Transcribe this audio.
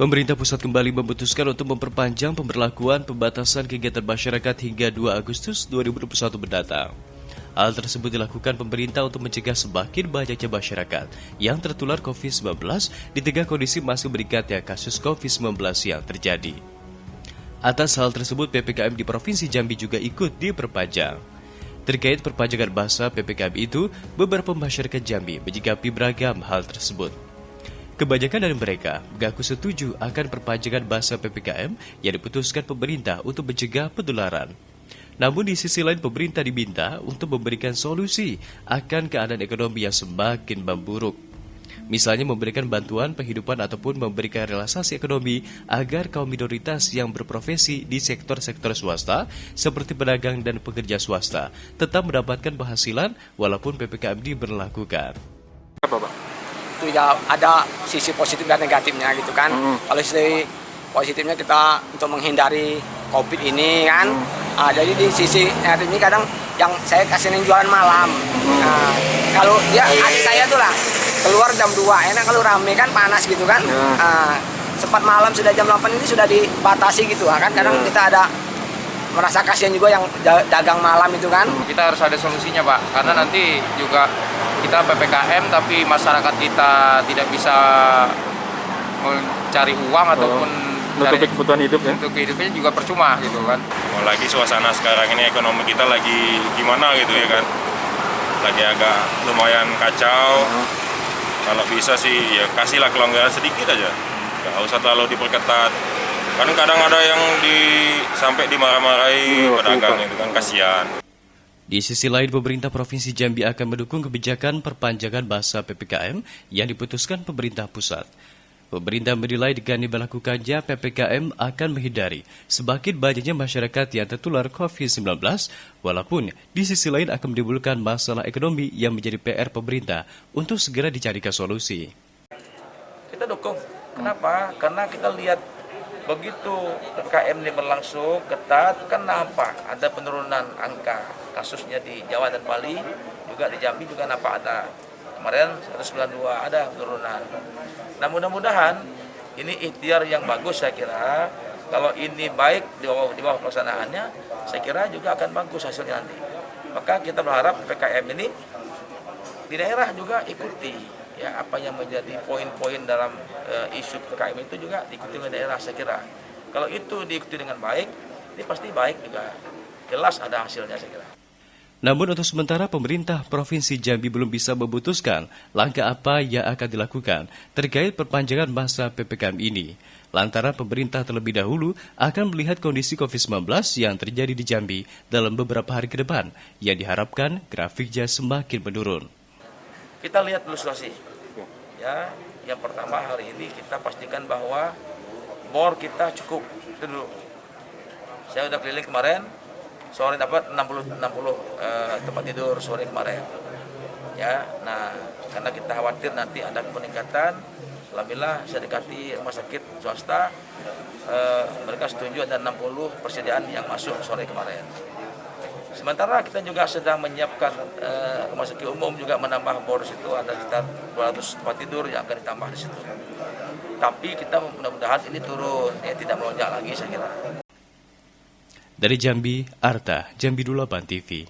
Pemerintah pusat kembali memutuskan untuk memperpanjang pemberlakuan pembatasan kegiatan masyarakat hingga 2 Agustus 2021 mendatang. Hal tersebut dilakukan pemerintah untuk mencegah semakin banyaknya masyarakat yang tertular COVID-19 di tengah kondisi masih meningkatnya kasus COVID-19 yang terjadi. Atas hal tersebut, PPKM di Provinsi Jambi juga ikut diperpanjang. Terkait perpanjangan masa PPKM itu, beberapa masyarakat Jambi menyikapi beragam hal tersebut. Kebanyakan dari mereka mengaku setuju akan perpanjangan masa PPKM yang diputuskan pemerintah untuk mencegah penularan. Namun di sisi lain pemerintah diminta untuk memberikan solusi akan keadaan ekonomi yang semakin memburuk. Misalnya memberikan bantuan penghidupan ataupun memberikan relaksasi ekonomi agar kaum minoritas yang berprofesi di sektor-sektor swasta seperti pedagang dan pekerja swasta tetap mendapatkan penghasilan walaupun PPKM diberlakukan. Apa, Pak? Itu ya ada sisi positif dan negatifnya gitu kan. Kalau sisi positifnya kita untuk menghindari COVID ini kan. Jadi di sisi negatif ini kadang yang saya kasihin jualan malam. Nah, kalau dia adik saya tuh lah keluar jam 2, enak kalau rame kan panas gitu kan. Sempat malam sudah jam 8 ini sudah dibatasi gitu kan. Kadang kita ada merasa kasihan juga yang dagang malam itu kan. Kita harus ada solusinya, Pak, karena nanti juga kita PPKM tapi masyarakat kita tidak bisa mencari uang ataupun untuk kebutuhan hidup ya? Untuk hidupnya juga percuma gitu kan. Lagi suasana sekarang ini ekonomi kita lagi gimana gitu ya kan, lagi agak lumayan kacau. Kalau bisa sih ya kasihlah kelonggaran sedikit aja, nggak usah terlalu diperketat. Kadang-kadang ada yang sampai dimarah-marahi pedagang itu kan, kasihan. Di sisi lain, pemerintah Provinsi Jambi akan mendukung kebijakan perpanjangan masa PPKM yang diputuskan pemerintah pusat. Pemerintah menilai dengan diberlakukannya PPKM akan menghindari semakin banyaknya masyarakat yang tertular COVID-19, walaupun di sisi lain akan menimbulkan masalah ekonomi yang menjadi PR pemerintah untuk segera dicarikan solusi. Kita dukung. Kenapa? Karena kita lihat begitu PPKM ini berlangsung ketat, kan nampak ada penurunan angka kasusnya di Jawa dan Bali, juga di Jambi juga nampak ada. Kemarin 192 ada penurunan. Nah mudah-mudahan ini ikhtiar yang bagus saya kira. Kalau ini baik di bawah pelaksanaannya, saya kira juga akan bagus hasilnya nanti. Maka kita berharap PPKM ini di daerah juga ikuti. Ya, apa yang menjadi poin-poin dalam isu PPKM itu juga diikuti oleh daerah saya kira. Kalau itu diikuti dengan baik, ini pasti baik juga. Jelas ada hasilnya saya kira. Namun untuk sementara pemerintah Provinsi Jambi belum bisa memutuskan langkah apa yang akan dilakukan terkait perpanjangan masa PPKM ini. Lantaran pemerintah terlebih dahulu akan melihat kondisi COVID-19 yang terjadi di Jambi dalam beberapa hari ke depan yang diharapkan grafiknya semakin menurun. Kita lihat dulu situasi. Ya, yang pertama hari ini kita pastikan bahwa bor kita cukup. Itu dulu. Saya udah keliling kemarin, sore dapat 60 tempat tidur sore kemarin. Ya, nah karena kita khawatir nanti ada peningkatan, alhamdulillah saya dekati rumah sakit swasta, mereka setuju ada 60 persediaan yang masuk sore kemarin. Sementara kita juga sedang menyiapkan rumah sakit umum juga menambah bor situ, ada sekitar 200 tempat tidur yang akan ditambah di situ. Tapi kita mudah-mudahan ini turun, tidak melonjak lagi saya kira. Dari Jambi, Arta, Jambi 28 TV.